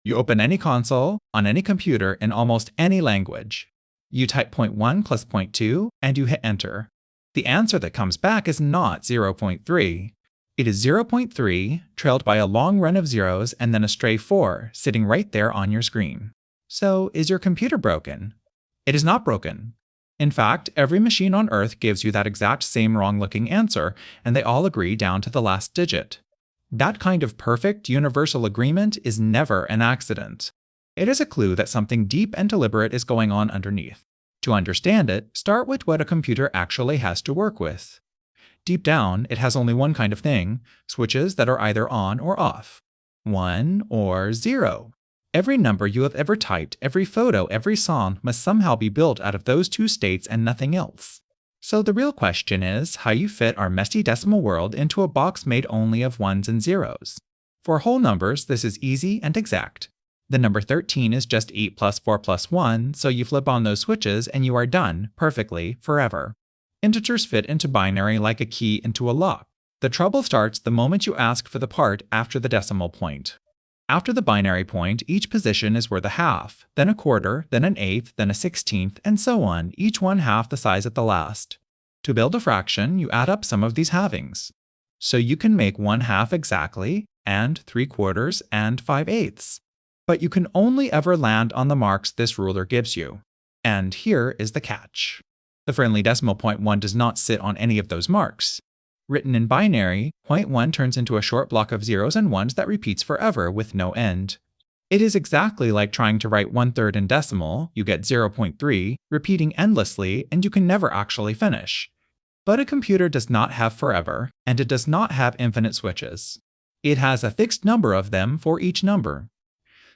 You open any console, on any computer, in almost any language. You type 0.1 plus 0.2, and you hit enter. The answer that comes back is not 0.3. It is 0.3, trailed by a long run of zeros and then a stray 4, sitting right there on your screen. So, is your computer broken? It is not broken. In fact, every machine on Earth gives you that exact same wrong-looking answer, and they all agree down to the last digit. That kind of perfect, universal agreement is never an accident. It is a clue that something deep and deliberate is going on underneath. To understand it, start with what a computer actually has to work with. Deep down, it has only one kind of thing, switches that are either on or off. 1 or 0. Every number you have ever typed, every photo, every song must somehow be built out of those two states and nothing else. So the real question is how you fit our messy decimal world into a box made only of ones and zeros. For whole numbers, this is easy and exact. The number 13 is just 8 plus 4 plus 1, so you flip on those switches and you are done, perfectly, forever. Integers fit into binary like a key into a lock. The trouble starts the moment you ask for the part after the decimal point. After the binary point, each position is worth a half, then a quarter, then an eighth, then a 16th, and so on, each one half the size at the last. To build a fraction, you add up some of these halvings. So you can make 1/2 exactly, and 3/4, and 5/8. But you can only ever land on the marks this ruler gives you. And here is the catch. The friendly decimal point 1 does not sit on any of those marks. Written in binary, 0.1 turns into a short block of zeros and ones that repeats forever with no end. It is exactly like trying to write 1/3 in decimal, you get 0.3, repeating endlessly, and you can never actually finish. But a computer does not have forever, and it does not have infinite switches. It has a fixed number of them for each number.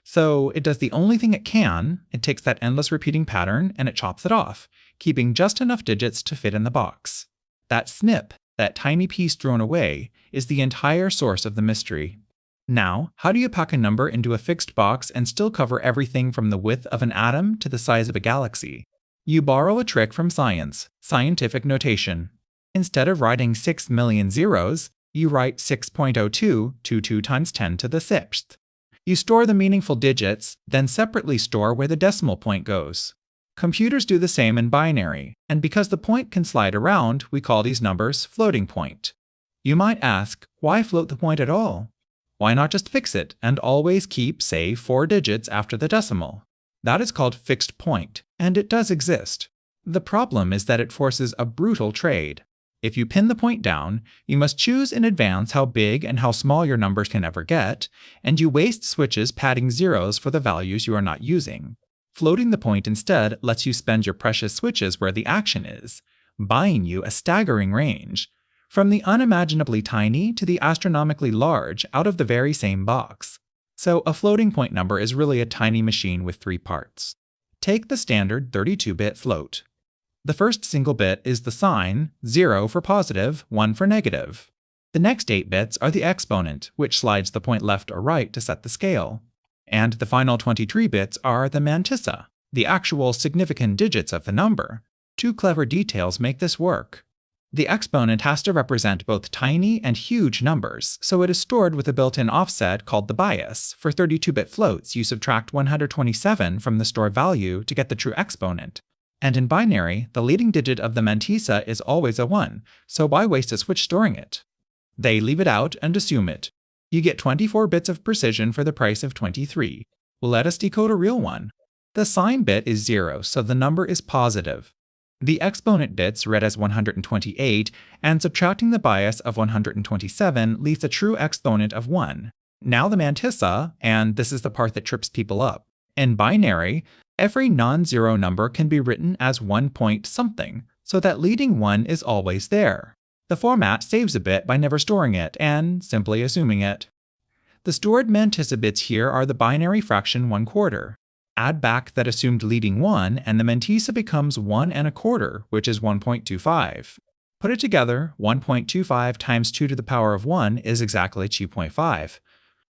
So it does the only thing it can, it takes that endless repeating pattern and it chops it off, keeping just enough digits to fit in the box. That snip, that tiny piece thrown away, is the entire source of the mystery. Now, how do you pack a number into a fixed box and still cover everything from the width of an atom to the size of a galaxy? You borrow a trick from science, scientific notation. Instead of writing 6 million zeros, you write 6.0222 times 10 to the 6th. You store the meaningful digits, then separately store where the decimal point goes. Computers do the same in binary, and because the point can slide around, we call these numbers floating point. You might ask, why float the point at all? Why not just fix it and always keep, say, 4 digits after the decimal? That is called fixed point, and it does exist. The problem is that it forces a brutal trade. If you pin the point down, you must choose in advance how big and how small your numbers can ever get, and you waste switches padding zeros for the values you are not using. Floating the point instead lets you spend your precious switches where the action is, buying you a staggering range, from the unimaginably tiny to the astronomically large out of the very same box. So a floating point number is really a tiny machine with 3 parts. Take the standard 32-bit float. The first single bit is the sign, 0 for positive, 1 for negative. The next 8 bits are the exponent, which slides the point left or right to set the scale. And the final 23 bits are the mantissa, the actual significant digits of the number. 2 clever details make this work. The exponent has to represent both tiny and huge numbers, so it is stored with a built-in offset called the bias. For 32-bit floats, you subtract 127 from the stored value to get the true exponent. And in binary, the leading digit of the mantissa is always a 1, so why waste a switch storing it? They leave it out and assume it. You get 24 bits of precision for the price of 23. Let us decode a real one. The sign bit is 0, so the number is positive. The exponent bits read as 128, and subtracting the bias of 127 leaves a true exponent of 1. Now the mantissa, and this is the part that trips people up. In binary, every non-zero number can be written as 1 point something, so that leading 1 is always there. The format saves a bit by never storing it and simply assuming it. The stored mantissa bits here are the binary fraction 1/4. Add back that assumed leading 1 and the mantissa becomes 1 1/4, which is 1.25. Put it together, 1.25 times 2 to the power of 1 is exactly 2.5.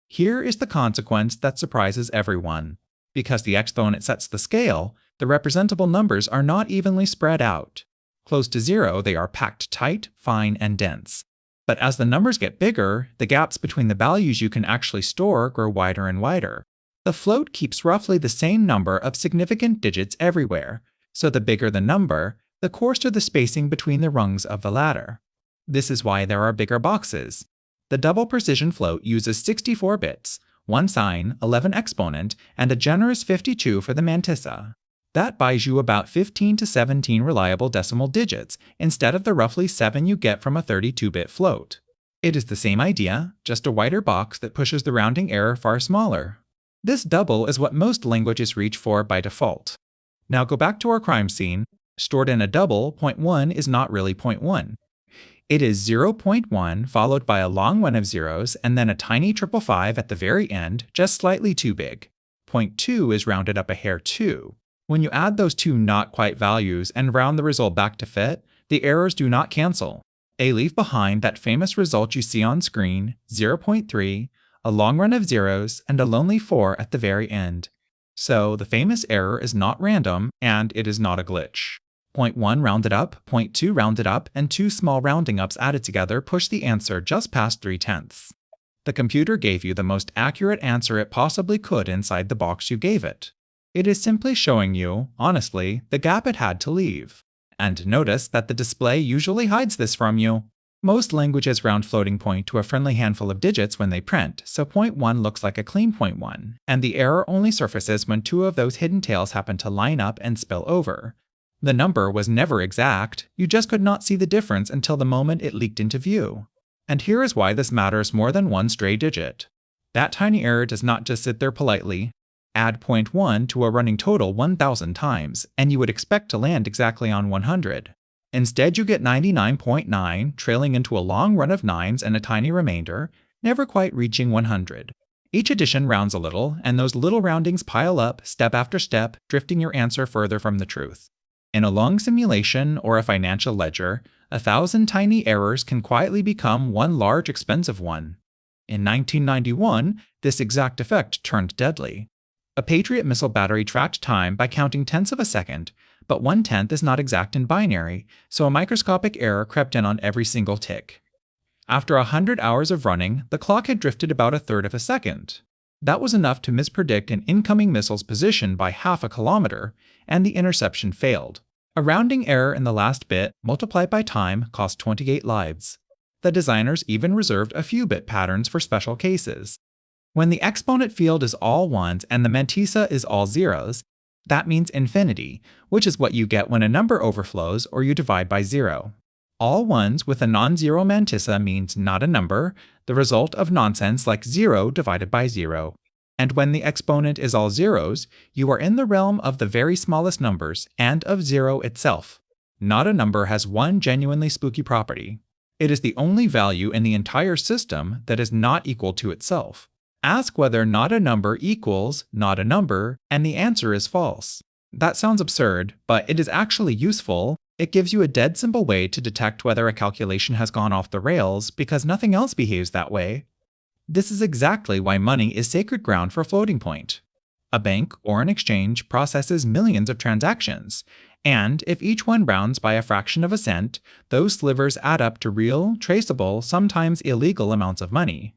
Here is the consequence that surprises everyone. Because the exponent sets the scale, the representable numbers are not evenly spread out. Close to 0, they are packed tight, fine, and dense. But as the numbers get bigger, the gaps between the values you can actually store grow wider and wider. The float keeps roughly the same number of significant digits everywhere, so the bigger the number, the coarser the spacing between the rungs of the ladder. This is why there are bigger boxes. The double precision float uses 64 bits, 1 sign, 11 exponent, and a generous 52 for the mantissa. That buys you about 15 to 17 reliable decimal digits instead of the roughly 7 you get from a 32-bit float. It is the same idea, just a wider box that pushes the rounding error far smaller. This double is what most languages reach for by default. Now go back to our crime scene. Stored in a double, 0.1 is not really 0.1. It is 0.1 followed by a long one of zeros and then a tiny 555 at the very end, just slightly too big. 0.2 is rounded up a hair too. When you add those two not quite values and round the result back to fit, the errors do not cancel. They leave behind that famous result you see on screen, 0.3, a long run of zeros, and a lonely 4 at the very end. So the famous error is not random, and it is not a glitch. 0.1 rounded up, 0.2 rounded up, and 2 small rounding ups added together push the answer just past 3/10. The computer gave you the most accurate answer it possibly could inside the box you gave it. It is simply showing you, honestly, the gap it had to leave. And notice that the display usually hides this from you. Most languages round floating point to a friendly handful of digits when they print, so 0.1 looks like a clean 0.1, and the error only surfaces when 2 of those hidden tails happen to line up and spill over. The number was never exact, you just could not see the difference until the moment it leaked into view. And here is why this matters more than one stray digit. That tiny error does not just sit there politely. Add 0.1 to a running total 1,000 times, and you would expect to land exactly on 100. Instead, you get 99.9, trailing into a long run of 9s and a tiny remainder, never quite reaching 100. Each addition rounds a little, and those little roundings pile up, step after step, drifting your answer further from the truth. In a long simulation or a financial ledger, 1,000 tiny errors can quietly become one large expensive one. In 1991, this exact effect turned deadly. A Patriot missile battery tracked time by counting tenths of a second, but 1/10 is not exact in binary, so a microscopic error crept in on every single tick. After 100 hours of running, the clock had drifted about 1/3 of a second. That was enough to mispredict an incoming missile's position by half a kilometer, and the interception failed. A rounding error in the last bit, multiplied by time, cost 28 lives. The designers even reserved a few bit patterns for special cases. When the exponent field is all ones and the mantissa is all zeros, that means infinity, which is what you get when a number overflows or you divide by 0. All ones with a non-zero mantissa means not a number, the result of nonsense like 0 divided by 0. And when the exponent is all zeros, you are in the realm of the very smallest numbers and of 0 itself. Not a number has one genuinely spooky property. It is the only value in the entire system that is not equal to itself. Ask whether not a number equals not a number, and the answer is false. That sounds absurd, but it is actually useful. It gives you a dead simple way to detect whether a calculation has gone off the rails because nothing else behaves that way. This is exactly why money is sacred ground for floating point. A bank or an exchange processes millions of transactions, and if each one rounds by a fraction of a cent, those slivers add up to real, traceable, sometimes illegal amounts of money.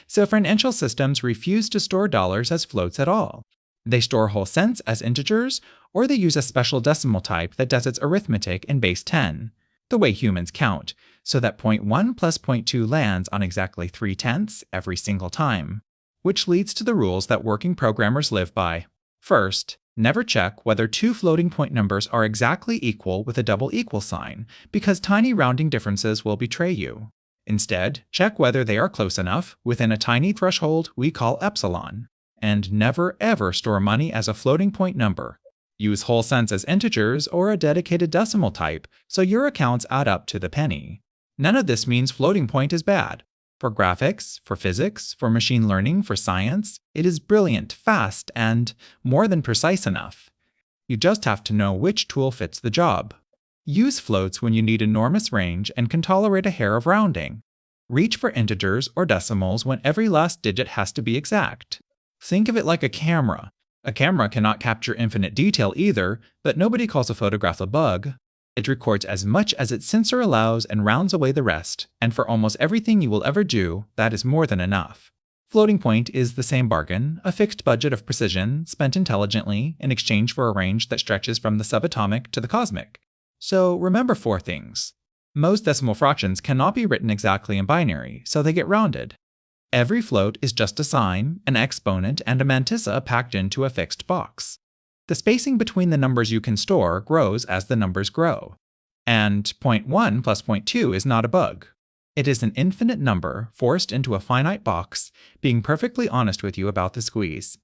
So financial systems refuse to store dollars as floats at all. They store whole cents as integers, or they use a special decimal type that does its arithmetic in base 10, the way humans count, so that 0.1 plus 0.2 lands on exactly 3/10 every single time, which leads to the rules that working programmers live by. First, never check whether two floating point numbers are exactly equal with a double equal sign, because tiny rounding differences will betray you. Instead, check whether they are close enough within a tiny threshold we call epsilon. And never ever store money as a floating point number. Use whole cents as integers or a dedicated decimal type so your accounts add up to the penny. None of this means floating point is bad. For graphics, for physics, for machine learning, for science, it is brilliant, fast, and more than precise enough. You just have to know which tool fits the job. Use floats when you need enormous range and can tolerate a hair of rounding. Reach for integers or decimals when every last digit has to be exact. Think of it like a camera. A camera cannot capture infinite detail either, but nobody calls a photograph a bug. It records as much as its sensor allows and rounds away the rest, and for almost everything you will ever do, that is more than enough. Floating point is the same bargain, a fixed budget of precision spent intelligently in exchange for a range that stretches from the subatomic to the cosmic. So remember 4 things. Most decimal fractions cannot be written exactly in binary, so they get rounded. Every float is just a sign, an exponent, and a mantissa packed into a fixed box. The spacing between the numbers you can store grows as the numbers grow. And 0.1 plus 0.2 is not a bug. It is an infinite number forced into a finite box, being perfectly honest with you about the squeeze.